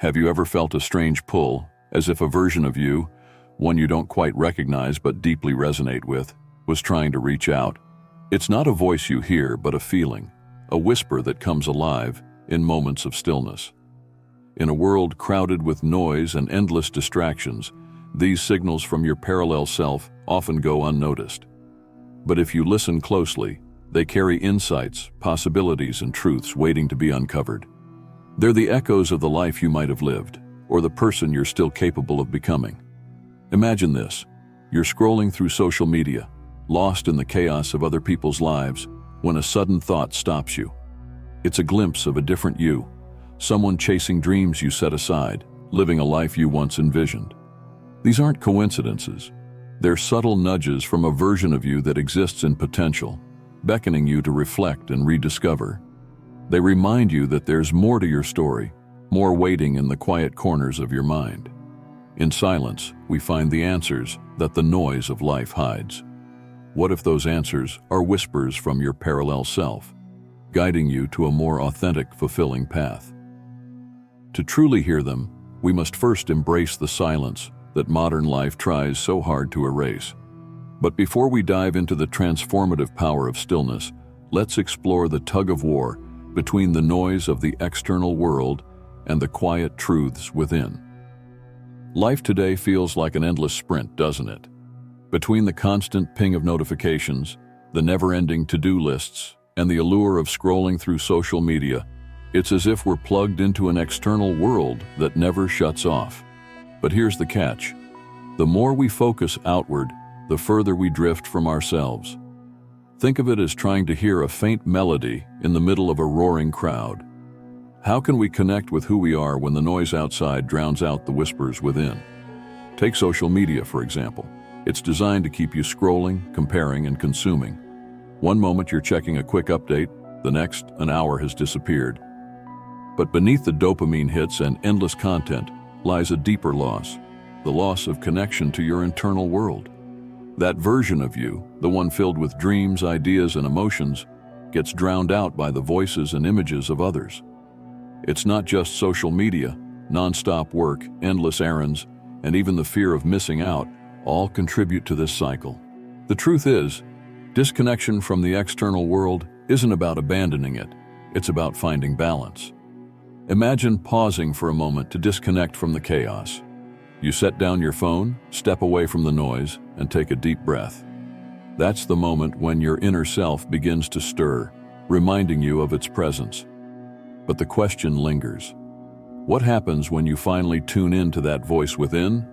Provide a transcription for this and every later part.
Have you ever felt a strange pull, as if a version of you, one you don't quite recognize but deeply resonate with, was trying to reach out? It's not a voice you hear, but a feeling, a whisper that comes alive in moments of stillness. In a world crowded with noise and endless distractions, these signals from your parallel self often go unnoticed. But if you listen closely, they carry insights, possibilities, and truths waiting to be uncovered. They're the echoes of the life you might have lived, or the person you're still capable of becoming. Imagine this. You're scrolling through social media, lost in the chaos of other people's lives, when a sudden thought stops you. It's a glimpse of a different you, someone chasing dreams you set aside, living a life you once envisioned. These aren't coincidences. They're subtle nudges from a version of you that exists in potential, beckoning you to reflect and rediscover. They remind you that there's more to your story, more waiting in the quiet corners of your mind. In silence, we find the answers that the noise of life hides. What if those answers are whispers from your parallel self, guiding you to a more authentic, fulfilling path? To truly hear them, we must first embrace the silence that modern life tries so hard to erase. But before we dive into the transformative power of stillness, let's explore the tug-of-war between the noise of the external world and the quiet truths within. Life today feels like an endless sprint, doesn't it? Between the constant ping of notifications, the never-ending to-do lists, and the allure of scrolling through social media, it's as if we're plugged into an external world that never shuts off. But here's the catch. The more we focus outward, the further we drift from ourselves. Think of it as trying to hear a faint melody in the middle of a roaring crowd. How can we connect with who we are when the noise outside drowns out the whispers within? Take social media, for example. It's designed to keep you scrolling, comparing, and consuming. One moment you're checking a quick update, the next, an hour has disappeared. But beneath the dopamine hits and endless content lies a deeper loss, the loss of connection to your internal world. That version of you, the one filled with dreams, ideas, and emotions, gets drowned out by the voices and images of others. It's not just social media. Non-stop work, endless errands, and even the fear of missing out all contribute to this cycle. The truth is, disconnection from the external world isn't about abandoning it. It's about finding balance. Imagine pausing for a moment to disconnect from the chaos. You set down your phone, step away from the noise, and take a deep breath. That's the moment when your inner self begins to stir, reminding you of its presence. But the question lingers. What happens when you finally tune in to that voice within?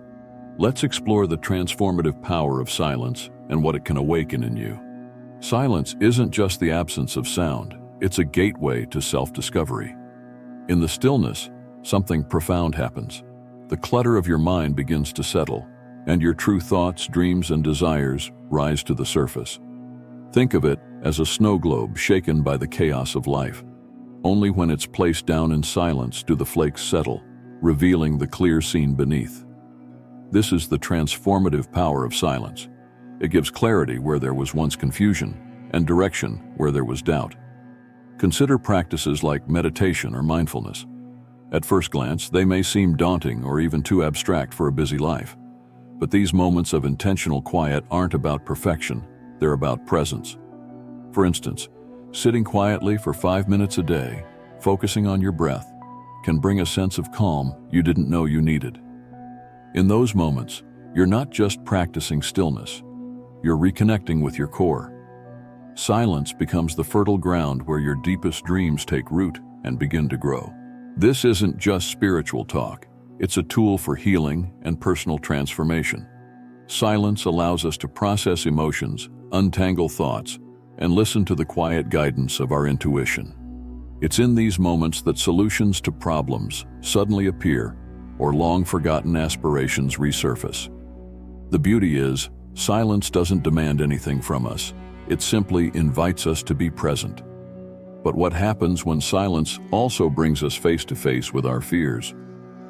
Let's explore the transformative power of silence and what it can awaken in you. Silence isn't just the absence of sound, it's a gateway to self-discovery. In the stillness, something profound happens. The clutter of your mind begins to settle, and your true thoughts, dreams, and desires rise to the surface. Think of it as a snow globe shaken by the chaos of life. Only when it's placed down in silence do the flakes settle, revealing the clear scene beneath. This is the transformative power of silence. It gives clarity where there was once confusion, and direction where there was doubt. Consider practices like meditation or mindfulness. At first glance, they may seem daunting or even too abstract for a busy life. But these moments of intentional quiet aren't about perfection, they're about presence. For instance, sitting quietly for 5 minutes a day, focusing on your breath, can bring a sense of calm you didn't know you needed. In those moments, you're not just practicing stillness, you're reconnecting with your core. Silence becomes the fertile ground where your deepest dreams take root and begin to grow. This isn't just spiritual talk. It's a tool for healing and personal transformation. Silence allows us to process emotions, untangle thoughts, and listen to the quiet guidance of our intuition. It's in these moments that solutions to problems suddenly appear or long-forgotten aspirations resurface. The beauty is, silence doesn't demand anything from us. It simply invites us to be present. But what happens when silence also brings us face to face with our fears?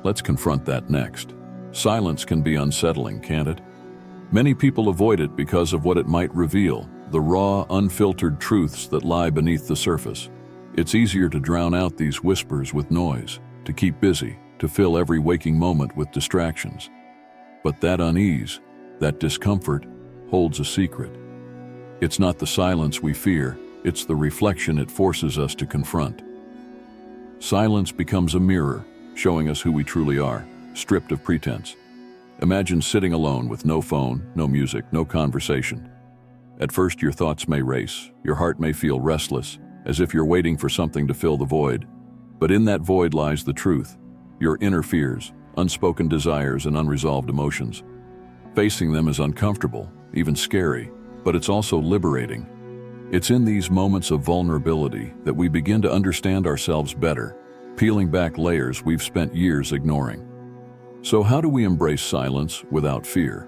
Let's confront that next. Silence can be unsettling, can't it? Many people avoid it because of what it might reveal, the raw, unfiltered truths that lie beneath the surface. It's easier to drown out these whispers with noise, to keep busy, to fill every waking moment with distractions. But that unease, that discomfort, holds a secret. It's not the silence we fear, it's the reflection it forces us to confront. Silence becomes a mirror, showing us who we truly are, stripped of pretense. Imagine sitting alone with no phone, no music, no conversation. At first, your thoughts may race, your heart may feel restless, as if you're waiting for something to fill the void. But in that void lies the truth, your inner fears, unspoken desires, and unresolved emotions. Facing them is uncomfortable, even scary, but it's also liberating. It's in these moments of vulnerability that we begin to understand ourselves better, peeling back layers we've spent years ignoring. So how do we embrace silence without fear?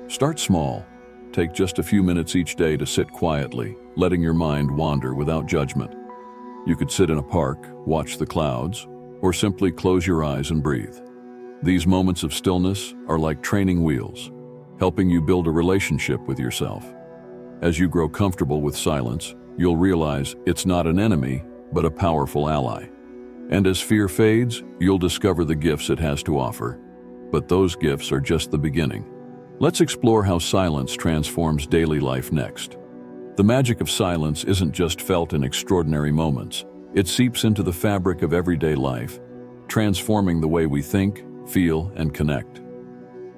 Start small. Take just a few minutes each day to sit quietly, letting your mind wander without judgment. You could sit in a park, watch the clouds, or simply close your eyes and breathe. These moments of stillness are like training wheels, helping you build a relationship with yourself. As you grow comfortable with silence, you'll realize it's not an enemy, but a powerful ally. And as fear fades, you'll discover the gifts it has to offer. But those gifts are just the beginning. Let's explore how silence transforms daily life next. The magic of silence isn't just felt in extraordinary moments. It seeps into the fabric of everyday life, transforming the way we think, feel, and connect.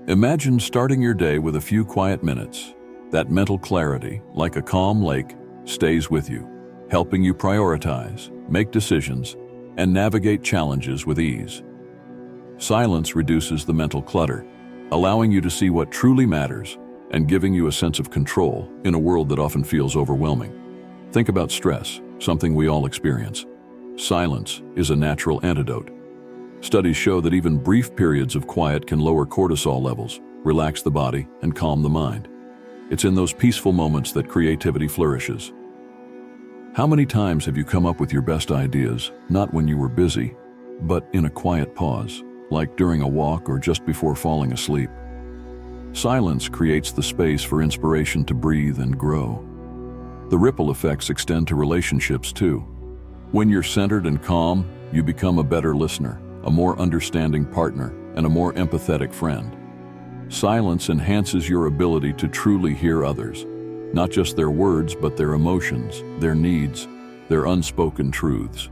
Imagine starting your day with a few quiet minutes. That mental clarity, like a calm lake, stays with you, helping you prioritize, make decisions, and navigate challenges with ease. Silence reduces the mental clutter, allowing you to see what truly matters and giving you a sense of control in a world that often feels overwhelming. Think about stress, something we all experience. Silence is a natural antidote. Studies show that even brief periods of quiet can lower cortisol levels, relax the body, and calm the mind. It's in those peaceful moments that creativity flourishes. How many times have you come up with your best ideas, not when you were busy, but in a quiet pause, like during a walk or just before falling asleep? Silence creates the space for inspiration to breathe and grow. The ripple effects extend to relationships too. When you're centered and calm, you become a better listener, a more understanding partner, and a more empathetic friend. Silence enhances your ability to truly hear others, not just their words, but their emotions, their needs, their unspoken truths.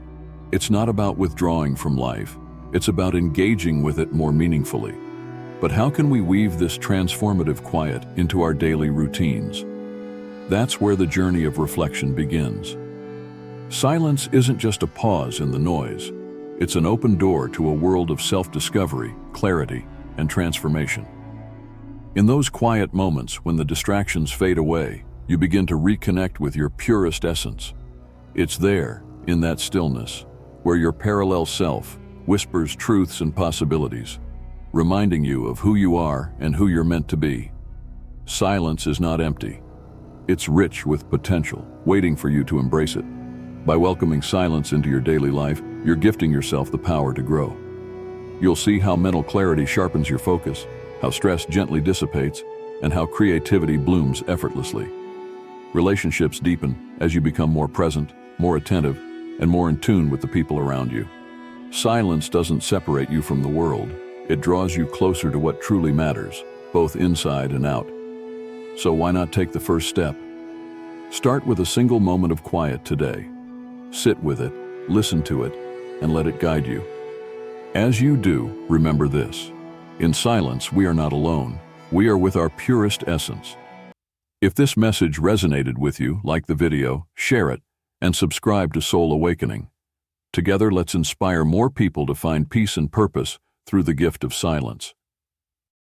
It's not about withdrawing from life, it's about engaging with it more meaningfully. But how can we weave this transformative quiet into our daily routines? That's where the journey of reflection begins. Silence isn't just a pause in the noise. It's an open door to a world of self-discovery, clarity, and transformation. In those quiet moments when the distractions fade away, you begin to reconnect with your purest essence. It's there, in that stillness, where your parallel self whispers truths and possibilities, reminding you of who you are and who you're meant to be. Silence is not empty. It's rich with potential, waiting for you to embrace it. By welcoming silence into your daily life, you're gifting yourself the power to grow. You'll see how mental clarity sharpens your focus, how stress gently dissipates, and how creativity blooms effortlessly. Relationships deepen as you become more present, more attentive, and more in tune with the people around you. Silence doesn't separate you from the world. It draws you closer to what truly matters, both inside and out. So why not take the first step? Start with a single moment of quiet today. Sit with it, listen to it, and let it guide you. As you do, remember this. In silence, we are not alone. We are with our purest essence. If this message resonated with you, like the video, share it, and subscribe to Soul Awakening. Together, let's inspire more people to find peace and purpose through the gift of silence.